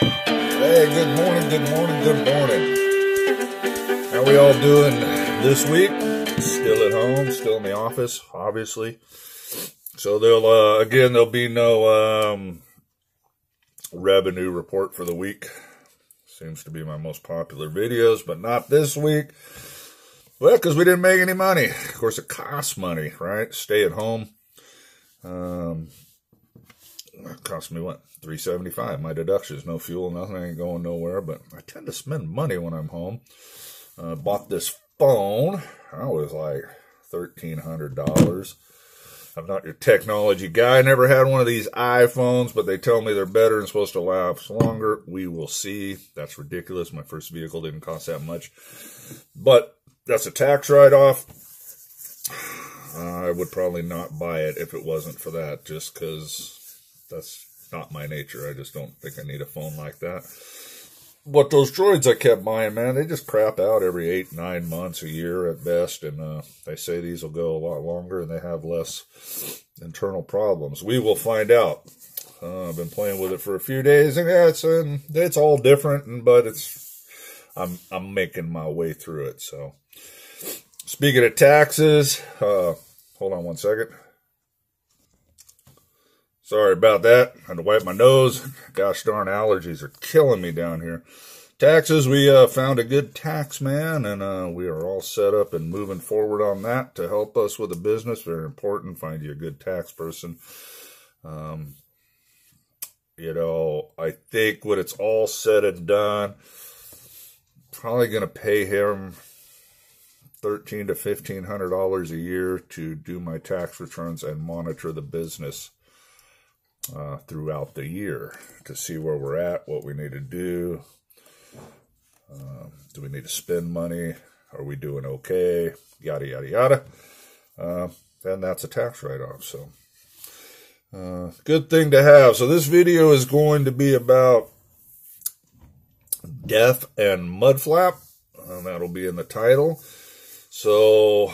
Hey, good morning, good morning, good morning. How we all doing this week? Still at home, still in the office, obviously. So there'll be no revenue report for the week. Seems to be my most popular videos, but not this week. Well, because we didn't make any money. Of course, it costs money, right? Stay at home. It cost me what? $3.75. My deductions, no fuel, nothing. I ain't going nowhere. But I tend to spend money when I'm home. Bought this phone. I was like $1,300. I'm not your technology guy. I never had one of these iPhones, but they tell me they're better and supposed to last longer. We will see. That's ridiculous. My first vehicle didn't cost that much. But that's a tax write-off. I would probably not buy it if it wasn't for that, just because that's not my nature. I just don't think I need a phone like that. But those droids I kept buying, man, they just crap out every 8-9 months, a year at best. And they say these will go a lot longer and they have less internal problems. We will find out. I've been playing with it for a few days, and yeah, it's all different, but I'm making my way through it. So, speaking of taxes, hold on one second. Sorry about that. I had to wipe my nose. Gosh darn, allergies are killing me down here. Taxes, we found a good tax man, and we are all set up and moving forward on that to help us with the business. Very important. Find you a good tax person. I think when it's all said and done, probably going to pay him $1,300 to $1,500 a year to do my tax returns and monitor the business throughout the year to see where we're at, what we need to do. Do we need to spend money? Are we doing okay? Yada, yada, yada. And that's a tax write-off. So, good thing to have. So this video is going to be about death and MudFlap. That'll be in the title. So,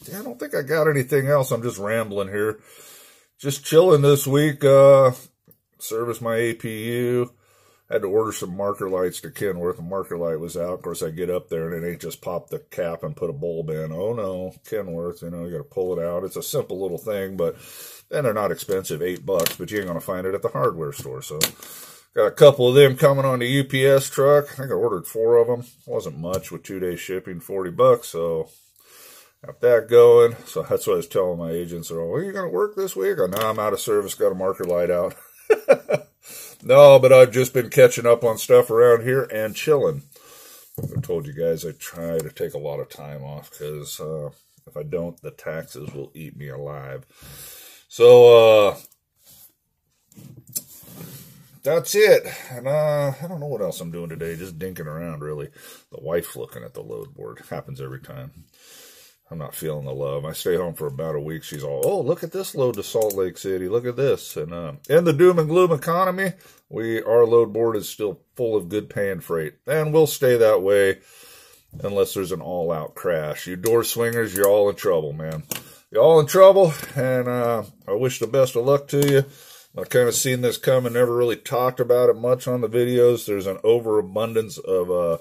yeah, I don't think I got anything else. I'm just rambling here. Just chilling this week. Serviced my APU. Had to order some marker lights to Kenworth. The marker light was out. Of course, I get up there and it ain't just pop the cap and put a bulb in. Oh no, Kenworth, you got to pull it out. It's a simple little thing, but then they're not expensive, $8, but you ain't going to find it at the hardware store. So, got a couple of them coming on the UPS truck. I think I ordered 4 of them. Wasn't much with 2-day shipping, $40. So, got that going. So that's what I was telling my agents. They're all, are you going to work this week? No, I'm out of service. Got a marker light out. No, but I've just been catching up on stuff around here and chilling. I told you guys I try to take a lot of time off because if I don't, the taxes will eat me alive. So, that's it. And I don't know what else I'm doing today. Just dinking around, really. The wife's looking at the load board. Happens every time. I'm not feeling the love. I stay home for about a week. She's all, oh, look at this load to Salt Lake City. Look at this. And in the doom and gloom economy, our load board is still full of good paying freight. And we'll stay that way unless there's an all-out crash. You door swingers, you're all in trouble, man. You're all in trouble, and I wish the best of luck to you. I've kind of seen this coming, never really talked about it much on the videos. There's an overabundance of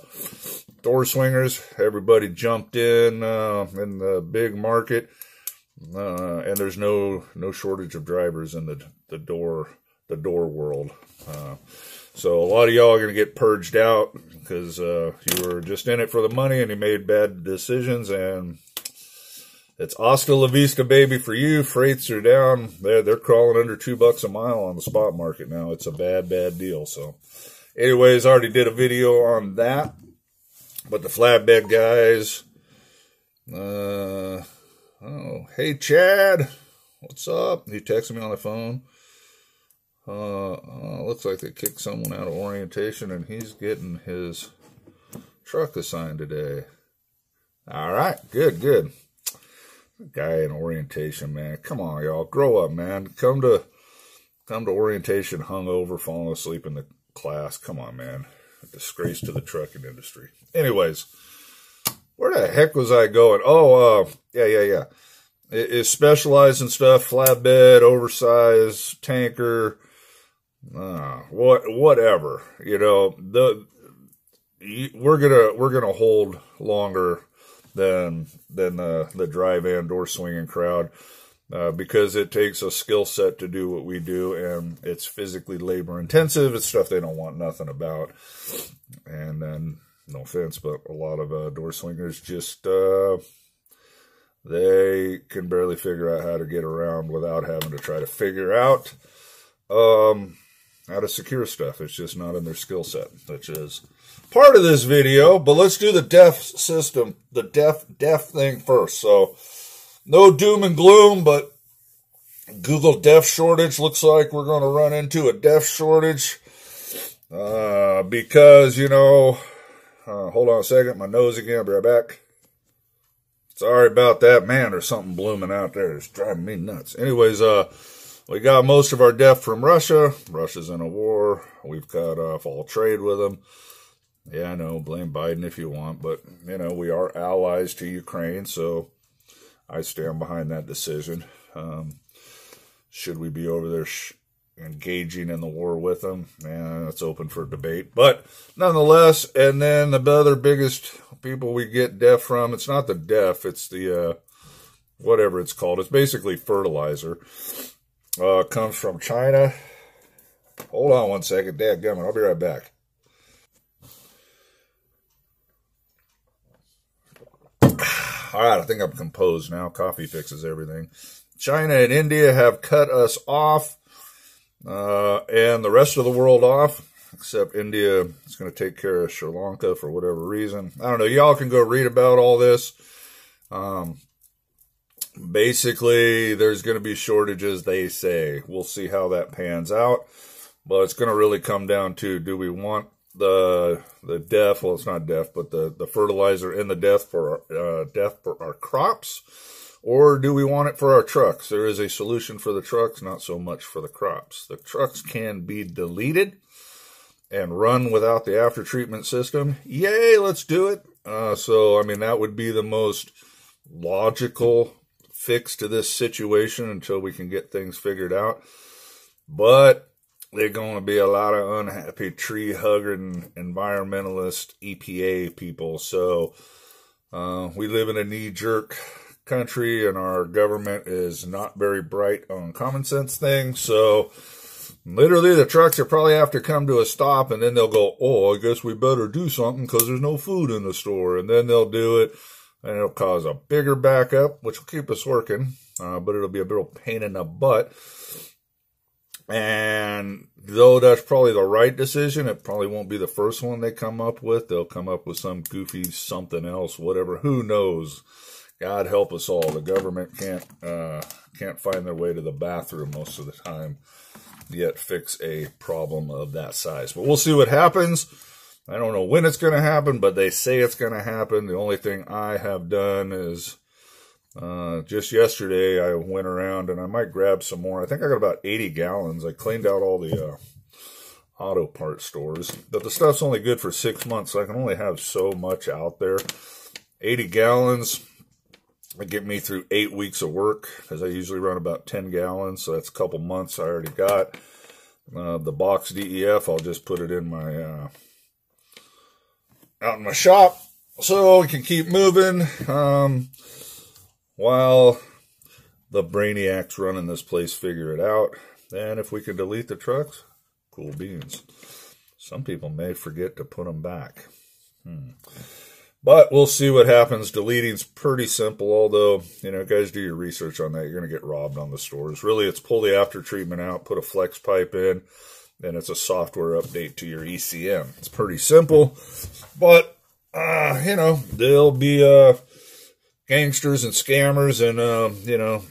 door swingers. Everybody jumped in the big market, and there's no shortage of drivers in the door world. So a lot of y'all are going to get purged out because you were just in it for the money and you made bad decisions, and it's hasta la vista, baby, for you. Freights are down. They're crawling under $2 a mile on the spot market now. It's a bad deal. So anyways, I already did a video on that. But the flatbed guys, oh, hey, Chad, what's up? He texted me on the phone. Looks like they kicked someone out of orientation, and he's getting his truck assigned today. All right, good. Guy in orientation, man. Come on, y'all. Grow up, man. Come to orientation hungover, falling asleep in the class. Come on, man. A disgrace to the trucking industry. Anyways, where the heck was I going? Oh, yeah. It's specialized in stuff. Flatbed, oversized, tanker, Whatever. You know, we're gonna hold longer than the dry van door swinging crowd. Because it takes a skill set to do what we do, and it's physically labor intensive. It's stuff they don't want nothing about. And then, no offense, but a lot of door swingers just, they can barely figure out how to get around without having to try to figure out how to secure stuff. It's just not in their skill set, which is part of this video. But let's do the deaf system, the deaf thing first. So, no doom and gloom, but Google deaf shortage. Looks like we're going to run into a deaf shortage because, you know, hold on a second, my nose again, I'll be right back. Sorry about that, man, there's something blooming out there. It's driving me nuts. Anyways, we got most of our deaf from Russia. Russia's in a war. We've cut off all trade with them. Yeah, I know, blame Biden if you want, but, you know, we are allies to Ukraine, so I stand behind that decision. Should we be over there engaging in the war with them? That's open for debate. But nonetheless, and then the other biggest people we get deaf from, it's not the deaf, it's the, whatever it's called. It's basically fertilizer. Comes from China. Hold on one second, dadgummit, I'll be right back. All right, I think I'm composed now. Coffee fixes everything. China and India have cut us off, and the rest of the world off, except India is going to take care of Sri Lanka for whatever reason. I don't know. Y'all can go read about all this. Basically, there's going to be shortages, they say. We'll see how that pans out, but it's going to really come down to, do we want the deaf, well, it's not deaf, but the fertilizer in the deaf for our crops, or do we want it for our trucks? There is a solution for the trucks, not so much for the crops. The trucks can be deleted and run without the after treatment system. Yay, let's do it. So, I mean, that would be the most logical fix to this situation until we can get things figured out. But there's going to be a lot of unhappy tree-hugging environmentalist EPA people. So we live in a knee-jerk country, and our government is not very bright on common sense things. So literally the trucks will probably have to come to a stop, and then they'll go, oh, I guess we better do something because there's no food in the store. And then they'll do it, and it'll cause a bigger backup, which will keep us working, but it'll be a real pain in the butt. And though that's probably the right decision, it probably won't be the first one they come up with. They'll come up with some goofy something else, whatever. Who knows? God help us all. The government can't find their way to the bathroom most of the time, yet fix a problem of that size. But we'll see what happens. I don't know when it's going to happen, but they say it's going to happen. The only thing I have done is just yesterday I went around, and I might grab some more. I think I got about 80 gallons. I cleaned out all the auto parts stores, but the stuff's only good for 6 months, so I can only have so much out there. 80 gallons would get me through 8 weeks of work, because I usually run about 10 gallons, so that's a couple months I already got. The box DEF, I'll just put it in my out in my shop, so we can keep moving. While the brainiacs running this place figure it out. And if we can delete the trucks, cool beans. Some people may forget to put them back. But we'll see what happens. Deleting's pretty simple, although, you know, guys, do your research on that. You're going to get robbed on the stores. Really, it's pull the after treatment out, put a flex pipe in, and it's a software update to your ECM. It's pretty simple, but, you know, there'll be gangsters and scammers, and you know,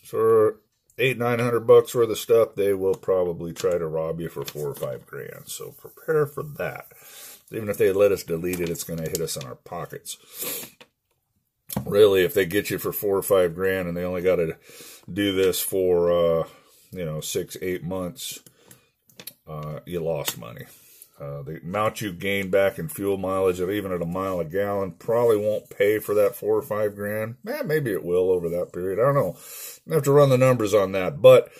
for $800-900 worth of stuff, they will probably try to rob you for $4 or $5 grand. So prepare for that. Even if they let us delete it, it's going to hit us in our pockets. Really, if they get you for $4 or $5 grand, and they only got to do this for you know, 6-8 months, you lost money. The amount you gain back in fuel mileage, of even at a mile a gallon, probably won't pay for that $4 or $5 grand. Maybe it will over that period. I don't know. I have to run the numbers on that. But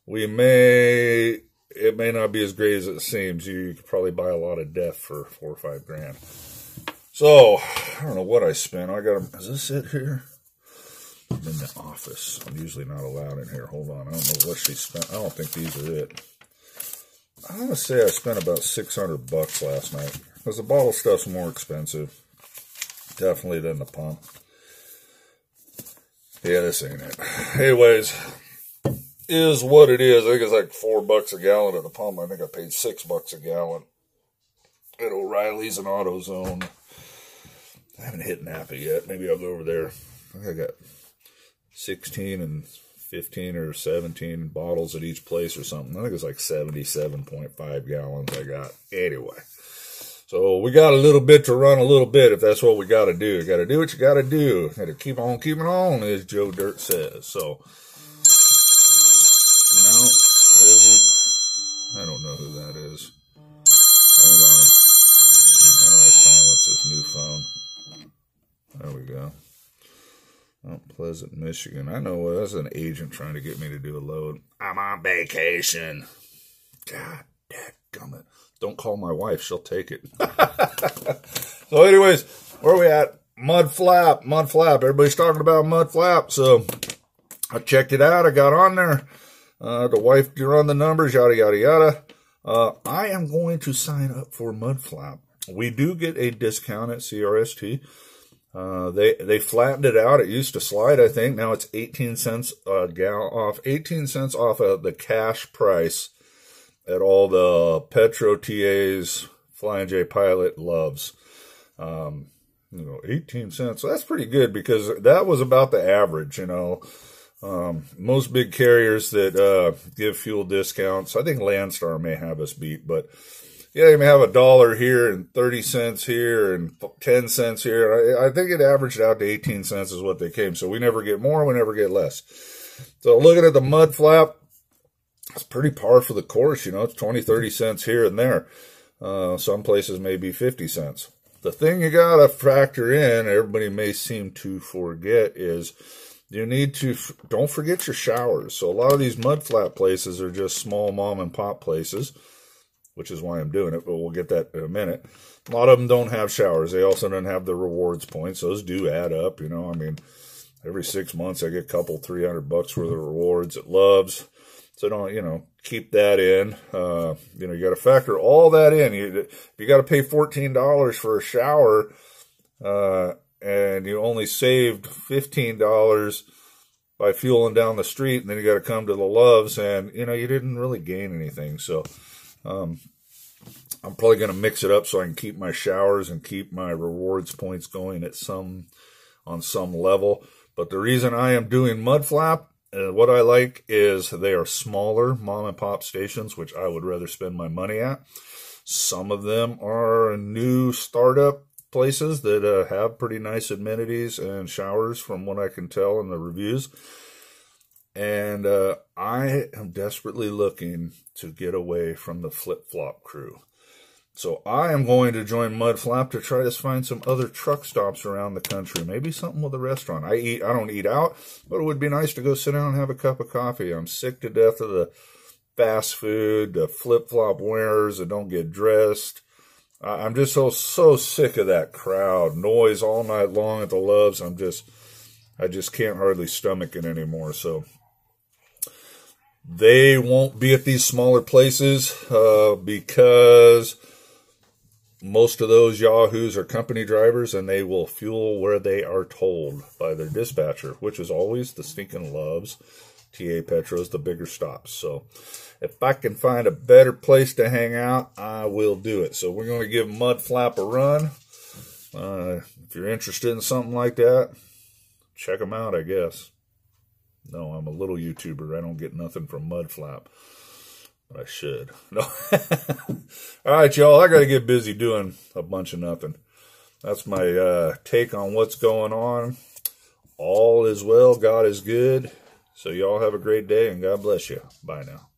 we may it may not be as great as it seems. You could probably buy a lot of death for $4 or $5 grand. So, I don't know what I spent. Is this it here? I'm in the office. I'm usually not allowed in here. Hold on. I don't know what she spent. I don't think these are it. I'm going to say I spent about $600 last night. Because the bottle stuff's more expensive. Definitely than the pump. Yeah, this ain't it. Anyways, is what it is. I think it's like $4 a gallon at the pump. I think I paid $6 a gallon at O'Reilly's and AutoZone. I haven't hit Napa yet. Maybe I'll go over there. I think I got 16 and 15 or 17 bottles at each place or something. I think it's like 77.5 gallons I got. Anyway, so we got a little bit to run a little bit if that's what we got to do. You got to do what you got to do. Got to keep on keeping on, as Joe Dirt says. So, now, is it? I don't know who that is. Hold on. How do I silence this new phone? There we go. Oh, Pleasant, Michigan. I know that's an agent trying to get me to do a load. I'm on vacation. God, dadgummit. Don't call my wife. She'll take it. So anyways, where are we at? MudFlap. MudFlap. Everybody's talking about MudFlap. So I checked it out. I got on there. The wife can run the numbers, yada, yada, yada. I am going to sign up for MudFlap. We do get a discount at CRST. They flattened it out. It used to slide, I think. Now it's 18 cents a gallon off. 18 cents off of the cash price at all the Petro TAs, Flying J Pilot loves. 18 cents. So that's pretty good because that was about the average, most big carriers that give fuel discounts. I think Landstar may have us beat, but yeah, you may have $1 here and 30 cents here and 10 cents here. I think it averaged out to 18 cents is what they came. So we never get more, we never get less. So looking at the MudFlap, it's pretty par for the course. It's 20, 30 cents here and there. Some places may be 50 cents. The thing you got to factor in, everybody may seem to forget, is you need to, don't forget your showers. So a lot of these MudFlap places are just small mom and pop places, which is why I'm doing it, but we'll get that in a minute. A lot of them don't have showers. They also don't have the rewards points. Those do add up, every 6 months I get a couple, $300 worth of rewards at Love's. So don't, keep that in. You got to factor all that in. You got to pay $14 for a shower, and you only saved $15 by fueling down the street, and then you got to come to the Love's, and, you didn't really gain anything. So, I'm probably going to mix it up so I can keep my showers and keep my rewards points going on some level. But the reason I am doing MudFlap, what I like is they are smaller mom and pop stations, which I would rather spend my money at. Some of them are new startup places that have pretty nice amenities and showers from what I can tell in the reviews. And I am desperately looking to get away from the flip-flop crew. So I am going to join MudFlap to try to find some other truck stops around the country. Maybe something with a restaurant. I don't eat out, but it would be nice to go sit down and have a cup of coffee. I'm sick to death of the fast food, the flip-flop wearers that don't get dressed. I'm just so sick of that crowd. Noise all night long at the Loves. I just can't hardly stomach it anymore. So they won't be at these smaller places because most of those yahoos are company drivers, and they will fuel where they are told by their dispatcher, which is always the stinking Loves, TA Petros, the bigger stops. So if I can find a better place to hang out, I will do it. So we're going to give MudFlap a run. If you're interested in something like that, check them out, I guess. No, I'm a little YouTuber. I don't get nothing from MudFlap. But I should. No. All right, y'all. I got to get busy doing a bunch of nothing. That's my take on what's going on. All is well. God is good. So y'all have a great day, and God bless you. Bye now.